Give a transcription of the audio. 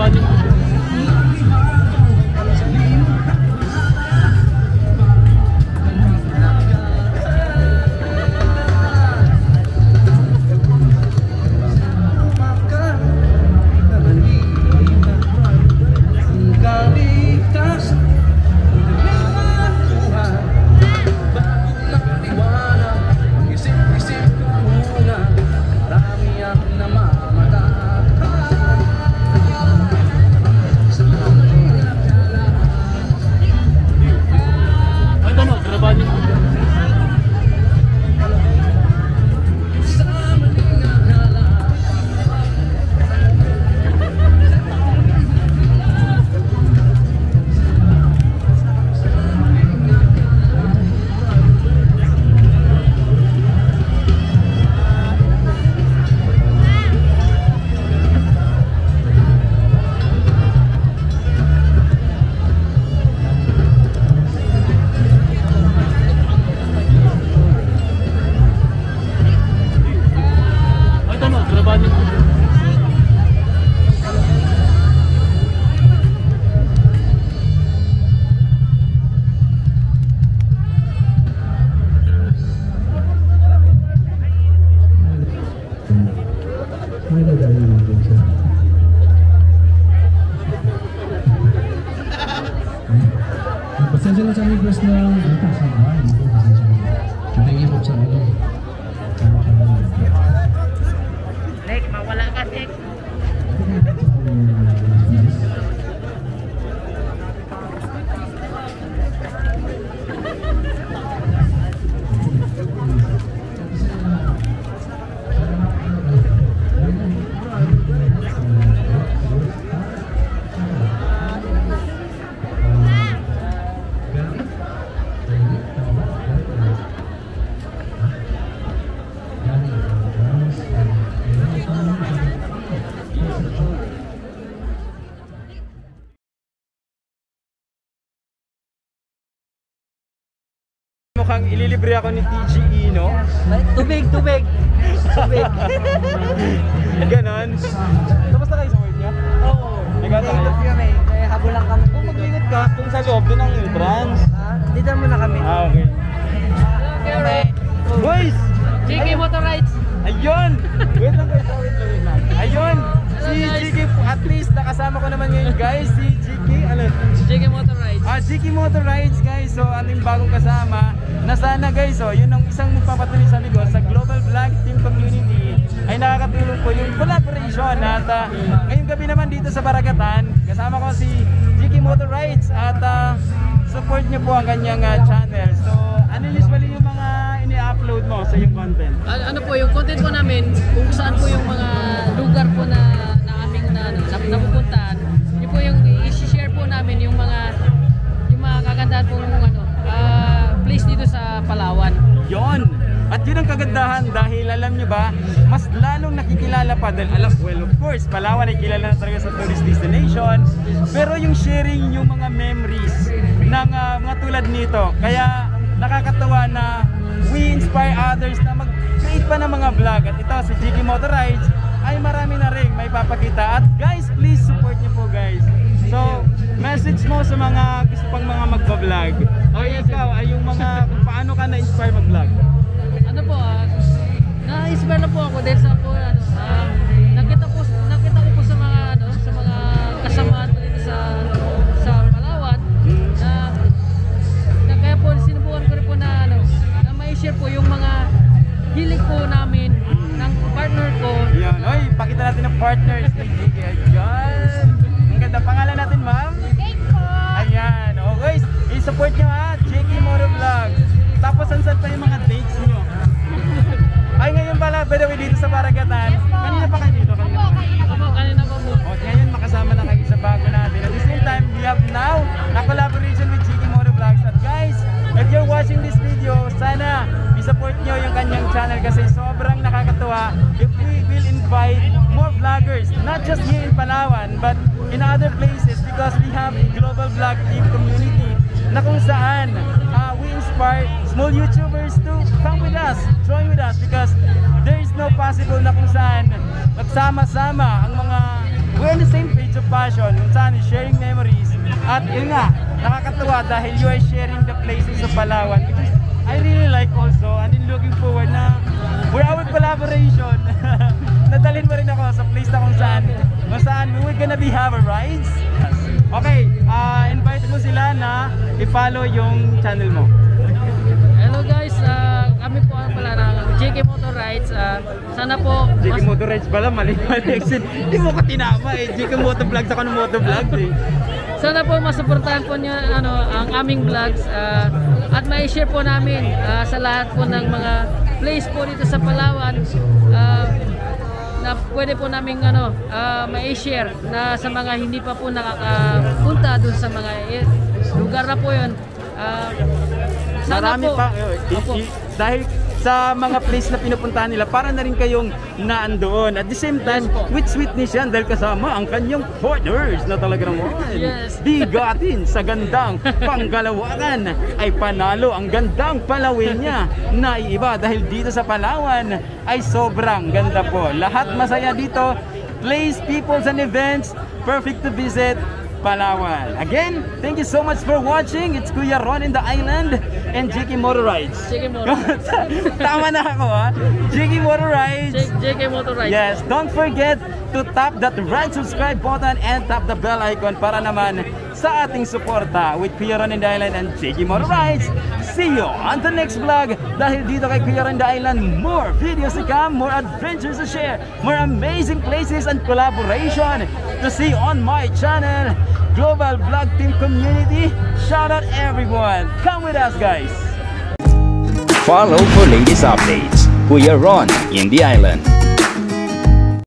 Graban yun. Pasensya na sa request ng kasama. Hindi po sa ano. Lek, mawala ka, Lek. Mukhang ililibre ako ni TGE, no? Tubig, tubig. Tubig. Ganon. Tapos na kayo sa work niya? Oo. Nag-ingat kami. Kaya habol lang kami. Kung mag-ingat ka, kung sa loob doon ang entrance. Dito muna kami. Okay. Okay. Boys! JK Motor Rides. Ayun! Wait lang guys, wait lang. Ayun! Si JK, at least nakasama ko naman ngayon guys. Si JK, ano? JK Motor Rides. JK Motor Rides guys. So ano yung bagong kasama na sana guys, yun ang isang magpapatuloy sa likod sa Global Vlog Team Community ay nakakatulong po yung collaboration at ngayong gabi naman dito sa Baragatan kasama ko si JK Motor Rides at support niyo po ang kanyang channel. So ano usually yung mga ini-upload mo sa yung content? Ano po yung content po namin kung saan po yung mga lugar po na aming napupuntahan. Yun po yung i-share po namin yung mga kagandahan pong place dito sa Palawan. Yon. At yun ang kagandahan dahil alam nyo ba, mas lalong nakikilala pa dahil well of course, Palawan ay kilala na talaga sa tourist destination. Pero yung sharing yung mga memories ng mga tulad nito, kaya nakakatawa na we inspire others na mag-create pa ng mga vlog. At ito, si JK Motor Rides ay marami na rin may papakita. At guys, please support nyo po guys. So, message mo sa mga gusto pang mga magpa-vlog. O ikaw, ay yung mga kung paano ka na-inspire mag-vlog? Ano po, na-inspire na po ako dahil sa po, nakita ko po sa mga kasamaan ko dito sa Palawan na kaya po sinubukan ko rin po na ma-share po yung mga hilig po namin ng partner ko. Yan, oy, pakita natin ang partners ni JK. Ayan. Ang ganda pangalan natin, ma'am? Ayan, oh guys, i-support nyo ha, JK Motor Vlog. Tapos saan pa yung mga dates nyo? Ay, ngayon pala, by the way, dito sa Baragatan. Kanina pa kayo dito? Kanina pa po. O, ngayon makasama na kayo sa bago natin. At the same time, we have now na collaboration with JK Motor Vlogs. At guys, if you're watching this video, sana i-support nyo yung kanyang channel kasi sobrang nakakatuwa if we will invite more vloggers, not just here in Palawan, but in other places because we have a global vlog team community na kung saan we inspire small YouTubers to come with us, join with us because there is no possible na kung saan magsama-sama ang mga we're on the same page of passion, kung saan sharing memories. At yun nga, nakakatuwa dahil you are sharing the places of Palawan, which is I really like also, and then looking forward na for our collaboration. Nadalhin mo rin ako sa place na kung saan we're gonna be have a rides. Okay, invite mo sila na i-follow yung channel mo. Hello guys, kami po pala ng JK Motor Rides. Sana po JK Motor Rides pala, mali-mali exit. Hindi mo ka tinama eh. JK Motor Vlogs ako ng Motor Vlogs eh. Sana po masuportahan po niyo ang aming vlogs at mai-share po namin sa lahat po ng mga place po dito sa Palawan na pwede po namin mai-share na sa mga hindi pa po nakakapunta dun sa mga lugar na po yun. Marami po, pa dahil sa mga place na pinupuntahan nila, para na rin kayong naandoon. At the same time, with sweetness yan dahil kasama ang kanyang partners na talaga naman. Yes. Bigatin sa gandang Panggalawakan ay panalo ang gandang Palawin niya na iiba dahil dito sa Palawan ay sobrang ganda po. Lahat masaya dito. Place, peoples and events, perfect to visit. Palawan. Again, thank you so much for watching. It's Kuya Ron in the Island and JK Motor Rides. JK Motor. Tama na ako ha. JK Motor Rides. JK Motor Rides. Yes, don't forget to tap that red subscribe button and tap the bell icon para naman sa ating suporta with Kuya Ron in the Island and JK Motor Rides. See you on the next vlog. Dahil dito kay Kuya Ron in the Island, more videos to come, more adventures to share, more amazing places and collaboration to see on my channel. Global Vlog Team Community, shout out everyone. Come with us guys. Follow for latest updates. Kuya Ron in the Island.